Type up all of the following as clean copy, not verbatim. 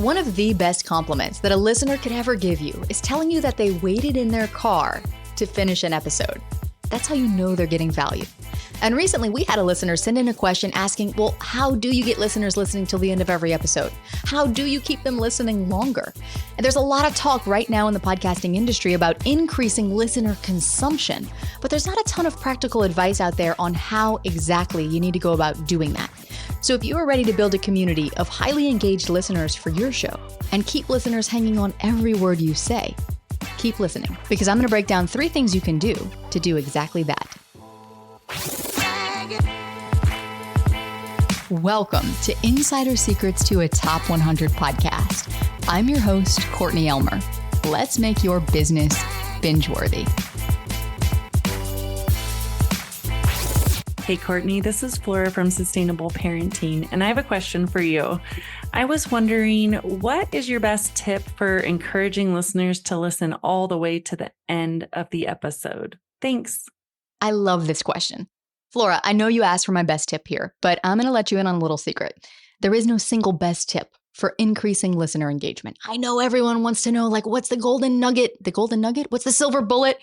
One of the best compliments that a listener could ever give you is telling you that they waited in their car to finish an episode. That's how you know they're getting value. And recently we had a listener send in a question asking, well, how do you get listeners listening till the end of every episode? How do you keep them listening longer? And there's a lot of talk right now in the podcasting industry about increasing listener consumption, but there's not a ton of practical advice out there on how exactly you need to go about doing that. So if you are ready to build a community of highly engaged listeners for your show and keep listeners hanging on every word you say, keep listening, because I'm going to break down 3 things you can do to do exactly that. Welcome to Insider Secrets to a Top 100 podcast. I'm your host, Courtney Elmer. Let's make your business binge-worthy. Hey Courtney, this is Flora from Sustainable Parenting, and I have a question for you. I was wondering, what is your best tip for encouraging listeners to listen all the way to the end of the episode? Thanks. I love this question. Flora, I know you asked for my best tip here, but I'm going to let you in on a little secret. There is no single best tip for increasing listener engagement. I know everyone wants to know, what's the golden nugget? The golden nugget? What's the silver bullet?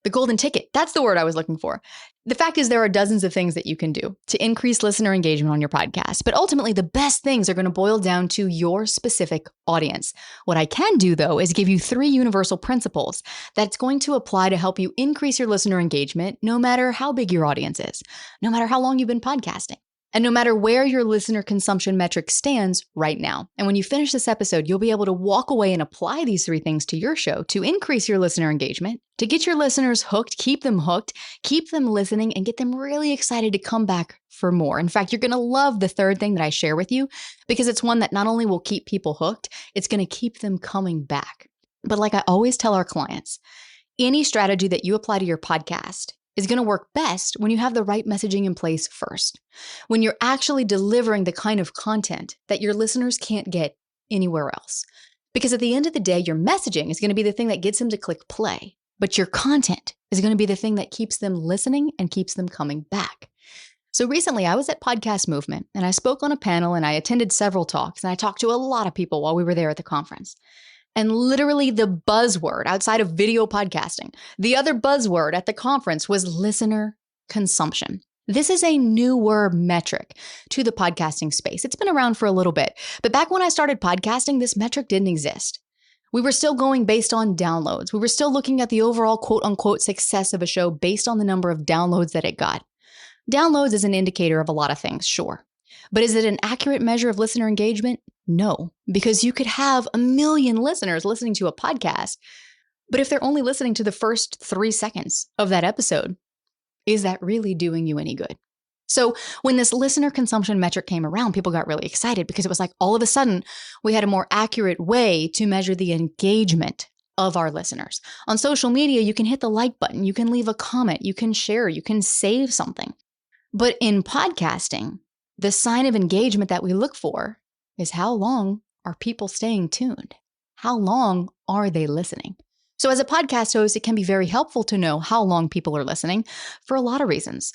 The golden ticket. That's the word I was looking for. The fact is there are dozens of things that you can do to increase listener engagement on your podcast, but ultimately the best things are going to boil down to your specific audience. What I can do though is give you 3 universal principles that's going to apply to help you increase your listener engagement no matter how big your audience is, no matter how long you've been podcasting, and no matter where your listener consumption metric stands right now. And when you finish this episode, you'll be able to walk away and apply these 3 things to your show to increase your listener engagement, to get your listeners hooked, keep them listening, and get them really excited to come back for more. In fact, you're going to love the 3rd thing that I share with you because it's one that not only will keep people hooked, it's going to keep them coming back. But like I always tell our clients, any strategy that you apply to your podcast is going to work best when you have the right messaging in place first, when you're actually delivering the kind of content that your listeners can't get anywhere else. Because at the end of the day, your messaging is going to be the thing that gets them to click play, but your content is going to be the thing that keeps them listening and keeps them coming back. So recently I was at Podcast Movement and I spoke on a panel and I attended several talks and I talked to a lot of people while we were there at the conference. And literally the buzzword outside of video podcasting, the other buzzword at the conference was listener consumption. This is a newer metric to the podcasting space. It's been around for a little bit, but back when I started podcasting, this metric didn't exist. We were still going based on downloads. We were still looking at the overall quote unquote success of a show based on the number of downloads that it got. Downloads is an indicator of a lot of things, sure. But is it an accurate measure of listener engagement? No, because you could have 1 million listeners listening to a podcast, but if they're only listening to the first 3 seconds of that episode, is that really doing you any good? So when this listener consumption metric came around, people got really excited because it was like all of a sudden we had a more accurate way to measure the engagement of our listeners. On social media, you can hit the like button, you can leave a comment, you can share, you can save something. But in podcasting, the sign of engagement that we look for is how long are people staying tuned? How long are they listening? So as a podcast host, it can be very helpful to know how long people are listening for a lot of reasons.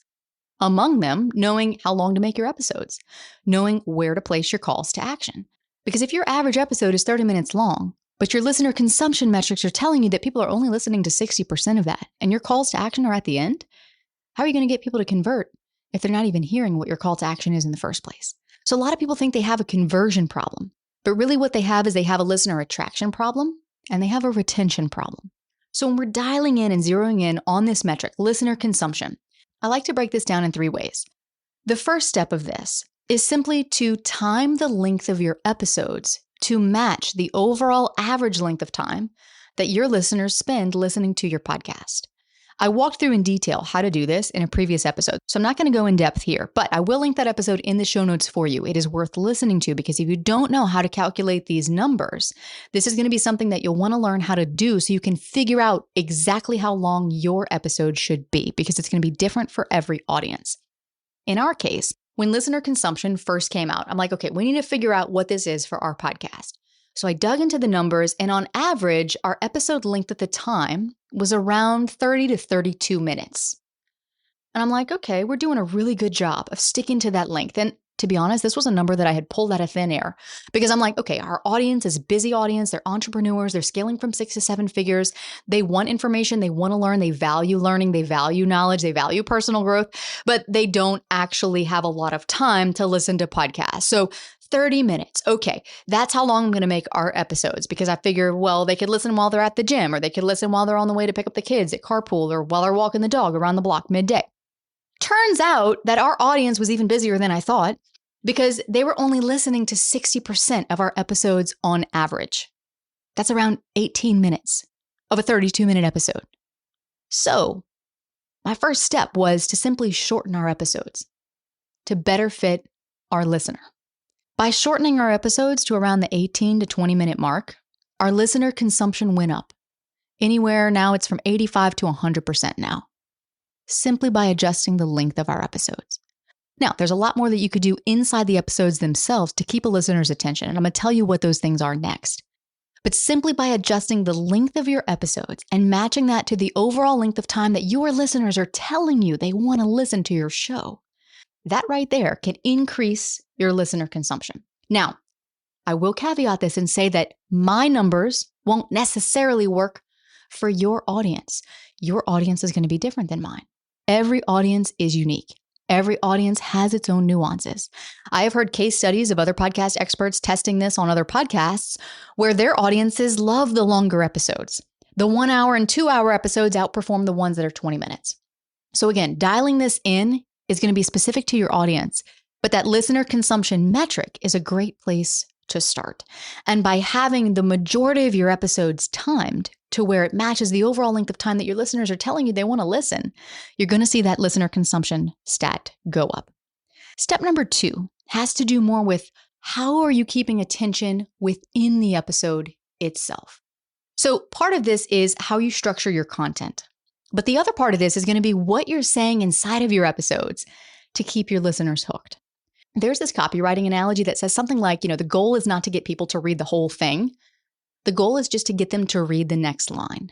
Among them, knowing how long to make your episodes, knowing where to place your calls to action. Because if your average episode is 30 minutes long, but your listener consumption metrics are telling you that people are only listening to 60% of that, and your calls to action are at the end, how are you going to get people to convert if they're not even hearing what your call to action is in the first place? So a lot of people think they have a conversion problem, but really what they have is they have a listener attraction problem and they have a retention problem. So when we're dialing in and zeroing in on this metric, listener consumption, I like to break this down in 3 ways. The first step of this is simply to time the length of your episodes to match the overall average length of time that your listeners spend listening to your podcast. I walked through in detail how to do this in a previous episode, so I'm not going to go in depth here, but I will link that episode in the show notes for you. It is worth listening to because if you don't know how to calculate these numbers, this is going to be something that you'll want to learn how to do so you can figure out exactly how long your episode should be because it's going to be different for every audience. In our case, when listener consumption first came out, I'm like, okay, we need to figure out what this is for our podcast. So I dug into the numbers, and on average, our episode length at the time was around 30 to 32 minutes. And I'm like, okay, we're doing a really good job of sticking to that length. And To be honest, this was a number that I had pulled out of thin air because I'm like, okay, our audience is a busy audience. They're entrepreneurs. They're scaling from 6 to 7 figures. They want information. They want to learn. They value learning. They value knowledge. They value personal growth, but they don't actually have a lot of time to listen to podcasts. So 30 minutes. Okay, that's how long I'm going to make our episodes because I figure, well, they could listen while they're at the gym or they could listen while they're on the way to pick up the kids at carpool or while they're walking the dog around the block midday. Turns out that our audience was even busier than I thought because they were only listening to 60% of our episodes on average. That's around 18 minutes of a 32-minute episode. So my first step was to simply shorten our episodes to better fit our listener. By shortening our episodes to around the 18 to 20-minute mark, our listener consumption went up. Anywhere now, it's from 85 to 100% now, simply by adjusting the length of our episodes. Now, there's a lot more that you could do inside the episodes themselves to keep a listener's attention, and I'm going to tell you what those things are next. But simply by adjusting the length of your episodes and matching that to the overall length of time that your listeners are telling you they want to listen to your show, that right there can increase your listener consumption. Now, I will caveat this and say that my numbers won't necessarily work for your audience. Your audience is going to be different than mine. Every audience is unique. Every audience has its own nuances. I have heard case studies of other podcast experts testing this on other podcasts where their audiences love the longer episodes. The 1 hour and 2 hour episodes outperform the ones that are 20 minutes. So again, dialing this in is going to be specific to your audience, but that listener consumption metric is a great place to start. And by having the majority of your episodes timed to where it matches the overall length of time that your listeners are telling you they want to listen, you're going to see that listener consumption stat go up. Step number 2 has to do more with how are you keeping attention within the episode itself. So part of this is how you structure your content. But the other part of this is going to be what you're saying inside of your episodes to keep your listeners hooked. There's this copywriting analogy that says something like, the goal is not to get people to read the whole thing. The goal is just to get them to read the next line.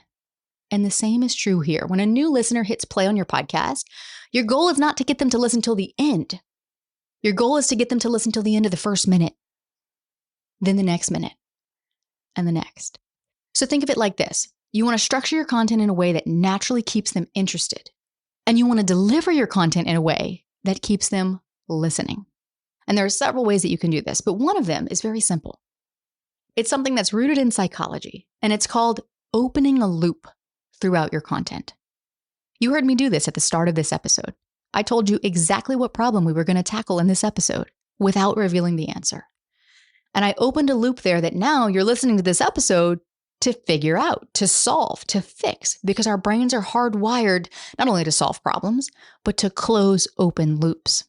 And the same is true here. When a new listener hits play on your podcast, your goal is not to get them to listen till the end. Your goal is to get them to listen till the end of the first minute, then the next minute, and the next. So think of it like this. You want to structure your content in a way that naturally keeps them interested. And you want to deliver your content in a way that keeps them listening. And there are several ways that you can do this, but one of them is very simple. It's something that's rooted in psychology, and it's called opening a loop throughout your content. You heard me do this at the start of this episode. I told you exactly what problem we were going to tackle in this episode without revealing the answer. And I opened a loop there that now you're listening to this episode to figure out, to solve, to fix, because our brains are hardwired not only to solve problems, but to close open loops.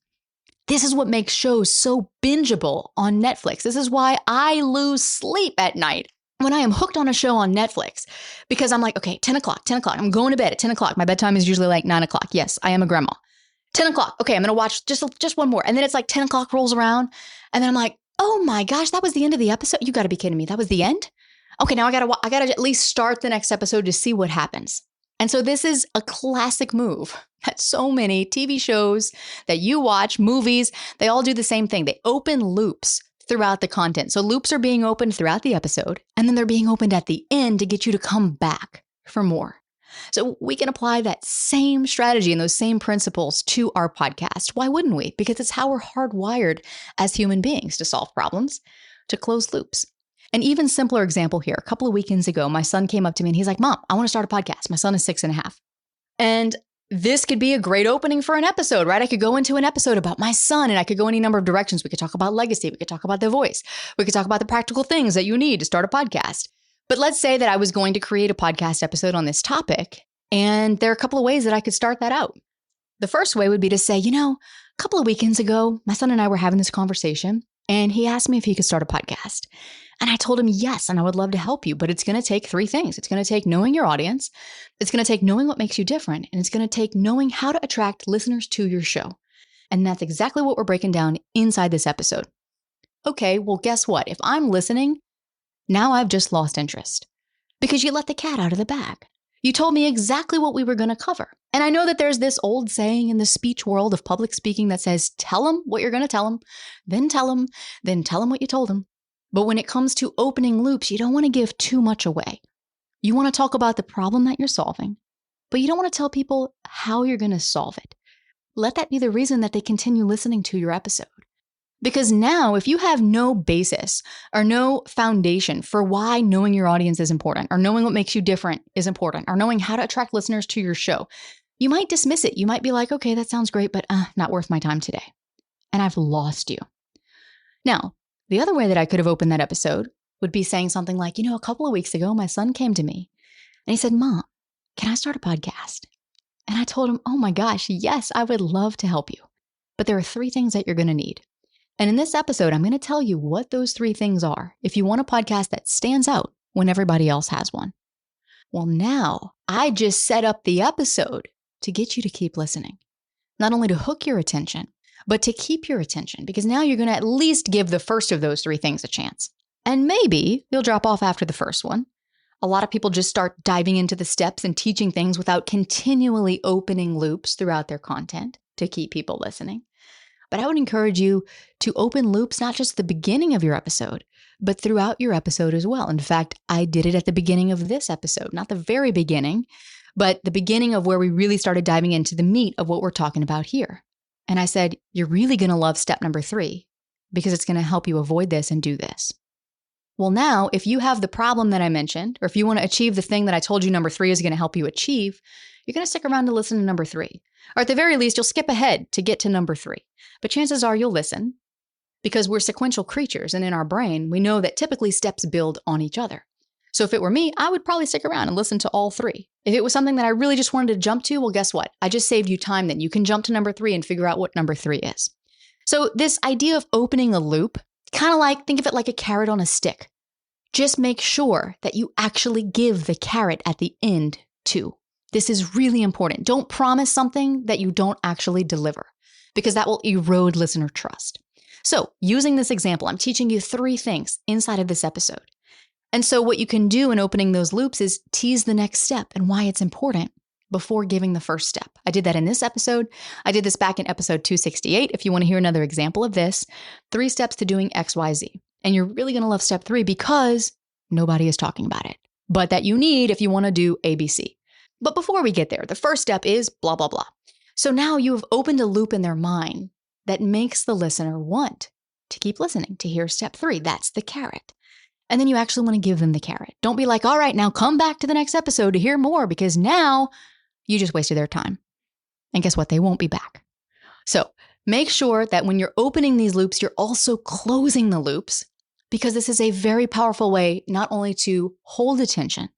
This is what makes shows so bingeable on Netflix. This is why I lose sleep at night when I am hooked on a show on Netflix, because I'm like, okay, 10 o'clock, I'm going to bed at 10 o'clock. My bedtime is usually like 9 o'clock. Yes, I am a grandma. 10 o'clock. Okay, I'm going to watch just one more. And then it's like 10 o'clock rolls around. And then I'm like, oh my gosh, that was the end of the episode. You got to be kidding me. That was the end? Okay, now I got to at least start the next episode to see what happens. And so this is a classic move that so many TV shows that you watch, movies, they all do the same thing. They open loops throughout the content. So loops are being opened throughout the episode, and then they're being opened at the end to get you to come back for more. So we can apply that same strategy and those same principles to our podcast. Why wouldn't we? Because it's how we're hardwired as human beings to solve problems, to close loops. An even simpler example here. A couple of weekends ago, my son came up to me and he's like, Mom, I want to start a podcast. My son is 6.5. And this could be a great opening for an episode, right? I could go into an episode about my son and I could go any number of directions. We could talk about legacy. We could talk about the voice. We could talk about the practical things that you need to start a podcast. But let's say that I was going to create a podcast episode on this topic. And there are a couple of ways that I could start that out. The first way would be to say, a couple of weekends ago, my son and I were having this conversation and he asked me if he could start a podcast. And I told him, yes, and I would love to help you, but it's going to take 3 things. It's going to take knowing your audience. It's going to take knowing what makes you different. And it's going to take knowing how to attract listeners to your show. And that's exactly what we're breaking down inside this episode. Okay, well, guess what? If I'm listening, now I've just lost interest because you let the cat out of the bag. You told me exactly what we were going to cover. And I know that there's this old saying in the speech world of public speaking that says, tell them what you're going to tell them, then tell them, then tell them what you told them. But when it comes to opening loops, you don't want to give too much away. You want to talk about the problem that you're solving, but you don't want to tell people how you're going to solve it. Let that be the reason that they continue listening to your episode. Because now, if you have no basis or no foundation for why knowing your audience is important, or knowing what makes you different is important, or knowing how to attract listeners to your show, you might dismiss it. You might be like, okay, that sounds great, but not worth my time today. And I've lost you. Now, the other way that I could have opened that episode would be saying something like, a couple of weeks ago, my son came to me and he said, Mom, can I start a podcast? And I told him, oh my gosh, yes, I would love to help you. But there are 3 things that you're going to need. And in this episode, I'm going to tell you what those 3 things are if you want a podcast that stands out when everybody else has one. Well, now I just set up the episode to get you to keep listening, not only to hook your attention, but to keep your attention, because now you're going to at least give the first of those 3 things a chance. And maybe you'll drop off after the first one. A lot of people just start diving into the steps and teaching things without continually opening loops throughout their content to keep people listening. But I would encourage you to open loops, not just at the beginning of your episode, but throughout your episode as well. In fact, I did it at the beginning of this episode, not the very beginning, but the beginning of where we really started diving into the meat of what we're talking about here. And I said, you're really going to love step number 3 because it's going to help you avoid this and do this. Well, now, if you have the problem that I mentioned, or if you want to achieve the thing that I told you number 3 is going to help you achieve, you're going to stick around to listen to number 3. Or at the very least, you'll skip ahead to get to number 3. But chances are you'll listen because we're sequential creatures. And in our brain, we know that typically steps build on each other. So if it were me, I would probably stick around and listen to all 3. If it was something that I really just wanted to jump to, well, guess what? I just saved you time then. You can jump to number 3 and figure out what number 3 is. So this idea of opening a loop, kind of like, think of it like a carrot on a stick. Just make sure that you actually give the carrot at the end too. This is really important. Don't promise something that you don't actually deliver, because that will erode listener trust. So using this example, I'm teaching you 3 things inside of this episode. And so what you can do in opening those loops is tease the next step and why it's important before giving the first step. I did that in this episode. I did this back in episode 268. If you want to hear another example of this, 3 steps to doing XYZ. And you're really going to love step 3 because nobody is talking about it, but that you need if you want to do ABC. But before we get there, the first step is blah, blah, blah. So now you have opened a loop in their mind that makes the listener want to keep listening, to hear step 3. That's the carrot. And then you actually want to give them the carrot. Don't be like, all right, now come back to the next episode to hear more, because now you just wasted their time. And guess what? They won't be back. So make sure that when you're opening these loops, you're also closing the loops, because this is a very powerful way not only to hold attention,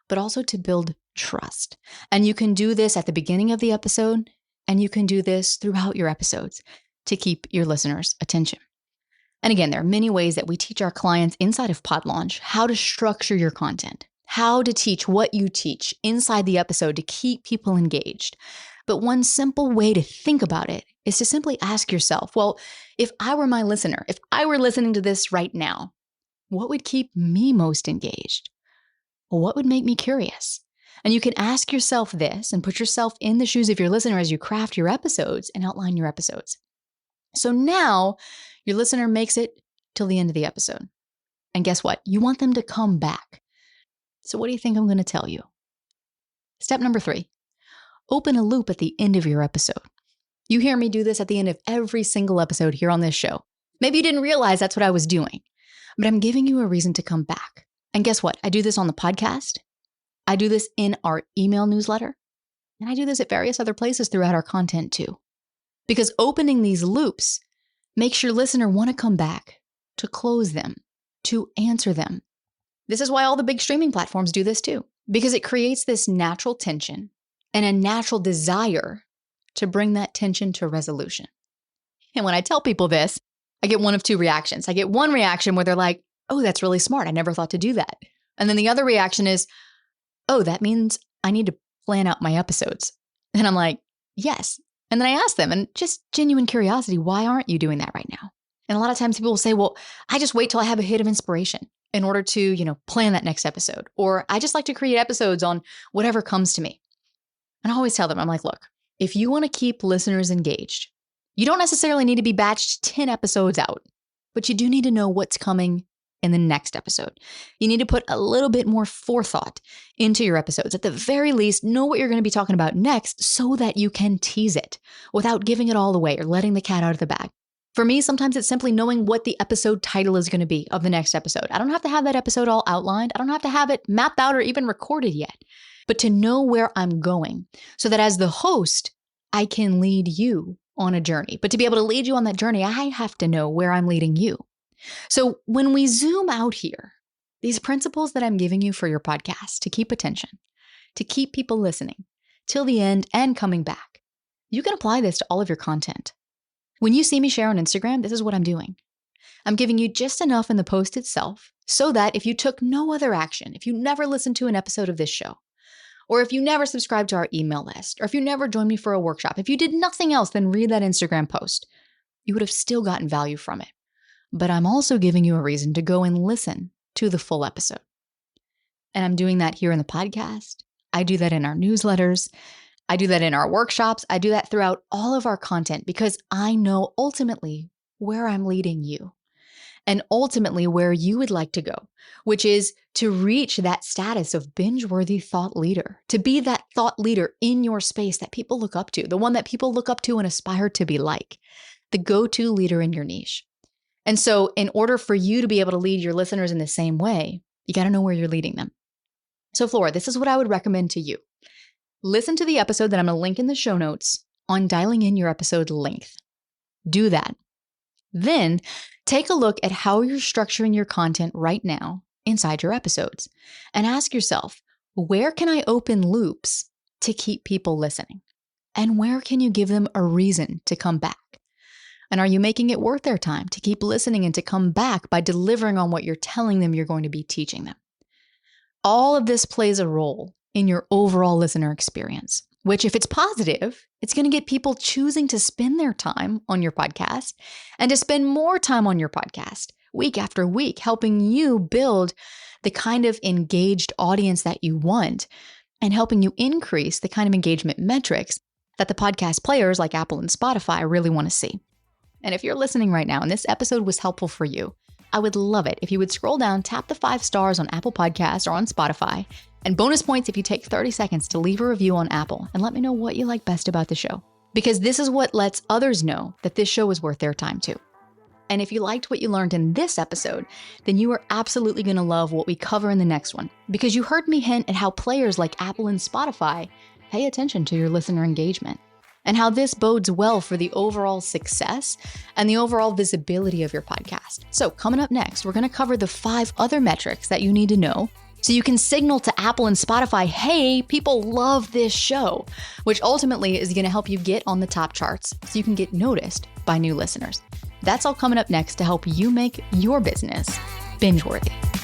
but also to build trust. And you can do this at the beginning of the episode, and you can do this throughout your episodes to keep your listeners' attention. And again, there are many ways that we teach our clients inside of Pod Launch how to structure your content, how to teach what you teach inside the episode to keep people engaged. But one simple way to think about it is to simply ask yourself, well, if I were my listener, if I were listening to this right now, what would keep me most engaged? Well, what would make me curious? And you can ask yourself this and put yourself in the shoes of your listener as you craft your episodes and outline your episodes. So now your listener makes it till the end of the episode. And guess what? You want them to come back. So what do you think I'm going to tell you? Step number 3, open a loop at the end of your episode. You hear me do this at the end of every single episode here on this show. Maybe you didn't realize that's what I was doing, but I'm giving you a reason to come back. And guess what? I do this on the podcast. I do this in our email newsletter. And I do this at various other places throughout our content too. Because opening these loops makes your listener want to come back, to close them, to answer them. This is why all the big streaming platforms do this too, because it creates this natural tension and a natural desire to bring that tension to resolution. And when I tell people this, I get one of 2 reactions. I get one reaction where they're like, oh, that's really smart. I never thought to do that. And then the other reaction is, oh, that means I need to plan out my episodes. And I'm like, yes. And then I ask them, and just genuine curiosity, why aren't you doing that right now? And a lot of times people will say, well, I just wait till I have a hit of inspiration. in order to, plan that next episode. Or I just like to create episodes on whatever comes to me. And I always tell them, I'm like, look, if you want to keep listeners engaged, you don't necessarily need to be batched 10 episodes out, but you do need to know what's coming in the next episode. You need to put a little bit more forethought into your episodes. At the very least, know what you're going to be talking about next so that you can tease it without giving it all away or letting the cat out of the bag. For me, sometimes it's simply knowing what the episode title is going to be of the next episode. I don't have to have that episode all outlined. I don't have to have it mapped out or even recorded yet, but to know where I'm going so that as the host, I can lead you on a journey. But to be able to lead you on that journey, I have to know where I'm leading you. So when we zoom out here, these principles that I'm giving you for your podcast to keep attention, to keep people listening till the end and coming back, you can apply this to all of your content. When you see me share on Instagram, this is what I'm doing. I'm giving you just enough in the post itself so that if you took no other action, if you never listened to an episode of this show, or if you never subscribed to our email list, or if you never joined me for a workshop, if you did nothing else than read that Instagram post, you would have still gotten value from it. But I'm also giving you a reason to go and listen to the full episode. And I'm doing that here in the podcast. I do that in our newsletters. I do that in our workshops. I do that throughout all of our content because I know ultimately where I'm leading you and ultimately where you would like to go, which is to reach that status of binge-worthy thought leader, to be that thought leader in your space that people look up to, the one that people look up to and aspire to be like, the go-to leader in your niche. And so in order for you to be able to lead your listeners in the same way, you got to know where you're leading them. So Flora, this is what I would recommend to you. Listen to the episode that I'm going to link in the show notes on dialing in your episode length. Do that. Then take a look at how you're structuring your content right now inside your episodes and ask yourself, where can I open loops to keep people listening? And where can you give them a reason to come back? And are you making it worth their time to keep listening and to come back by delivering on what you're telling them you're going to be teaching them? All of this plays a role in your overall listener experience, which if it's positive, it's going to get people choosing to spend their time on your podcast and to spend more time on your podcast week after week, helping you build the kind of engaged audience that you want and helping you increase the kind of engagement metrics that the podcast players like Apple and Spotify really want to see. And if you're listening right now and this episode was helpful for you, I would love it if you would scroll down, tap the 5 stars on Apple Podcasts or on Spotify, and bonus points if you take 30 seconds to leave a review on Apple and let me know what you like best about the show. Because this is what lets others know that this show is worth their time too. And if you liked what you learned in this episode, then you are absolutely going to love what we cover in the next one. Because you heard me hint at how players like Apple and Spotify pay attention to your listener engagement, and how this bodes well for the overall success and the overall visibility of your podcast. So coming up next, we're going to cover the 5 other metrics that you need to know so you can signal to Apple and Spotify, hey, people love this show, which ultimately is going to help you get on the top charts so you can get noticed by new listeners. That's all coming up next to help you make your business binge-worthy.